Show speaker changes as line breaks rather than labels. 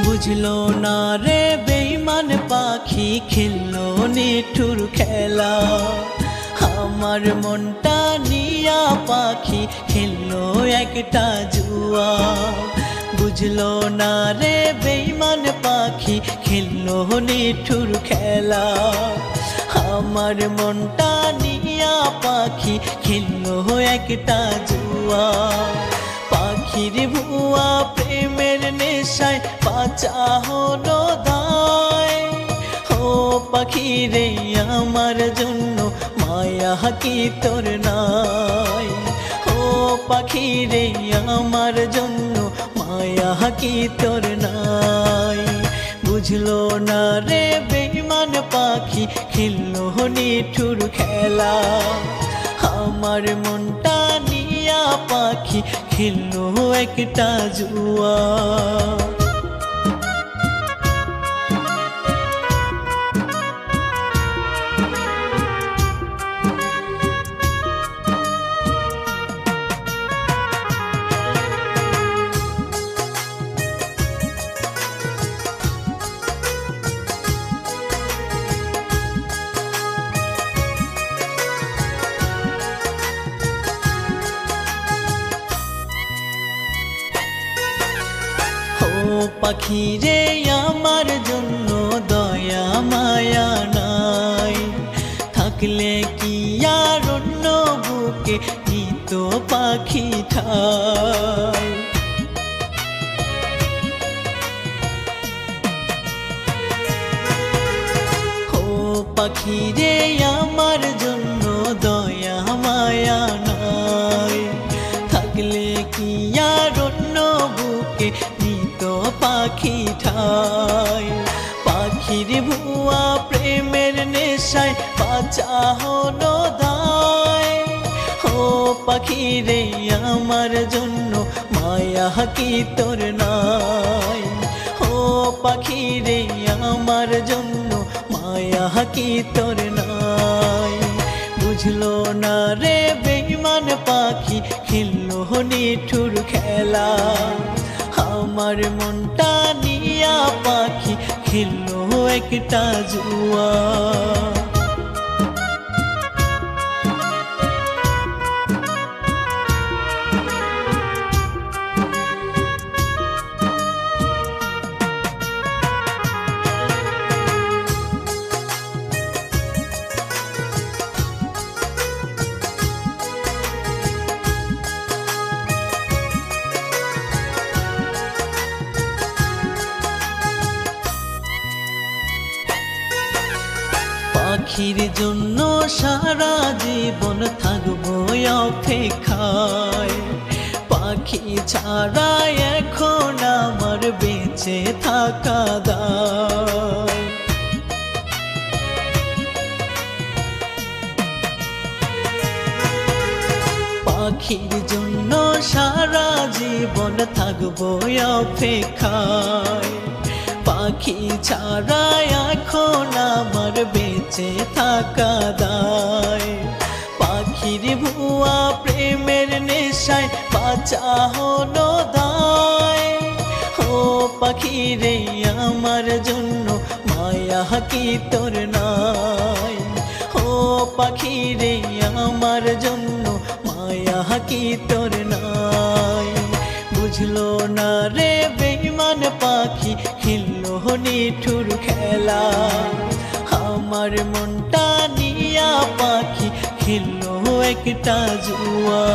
বুঝলো না রে বেঈমান পাখি খেললো নিঠুর খেলা। আমার মনটা নিয়া পাখি খেললো একটা জুয়া। বুঝলো না রে বেঈমান পাখি খেললো নিঠুর খেলা। আমার মনটা নিয়া পাখি খেললো একটা জুয়া। পাখির ভুয়া প্রেমের নেশায় বাঁচা হলো দায়। ও পাখি রে আমার জন্য মায়া কি তোর নাই? ও পাখি রে আমার জন্য মায়া কি তোর নাই? বুঝলো না রে বেঈমান পাখি খেললো নিঠুর খেলা। আমার মনটা নিয়া পাখি খেললো একটা জুয়া। ও পাখি রে আমার জন্য দয়া মায়া নাই? থাকলে কি আর অন্য বুকে নিত পাখি ঠাই? ও পাখি রে আমার জন্য দয়া মায়া নাই? থাকলে কি আর অন্য বুকে পাখি ঠাই? পাখির ভুয়া প্রেমের নেশায় বাঁচা হলো দায়। ও পাখি রে আমার জন্য মায়া কি তোর নাই? ও পাখি রে আমার জন্য মায়া কি তোর নাই? বুঝলো না রে বেঈমান পাখি খেললো নিঠুর খেলা। আমার মনটা নিয়া পাখি খেললো একটা জুয়া। পাখির জন্য সারা জীবন থাকবো অপেক্ষায়। পাখি ছাড়া এখন আমার বেঁচে থাকা দায়। পাখির জন্য সারা জীবন থাকবো অপেক্ষায়। পাখি ছাড়া এখন আমার বেঁচে থাকা দায়। পাখির ভুয়া প্রেমের নেশায় বাঁচা হলো দায়। ও পাখি রে আমার জন্য মায়া কি তোর নাই? ও পাখি রে আমার জন্য মায়া কি তোর নাই? বুঝলো না রে বেঈমান পাখি খেললো নিঠুর খেলা। আমার মনটা নিয়া পাখি খেললো একটা জুয়া।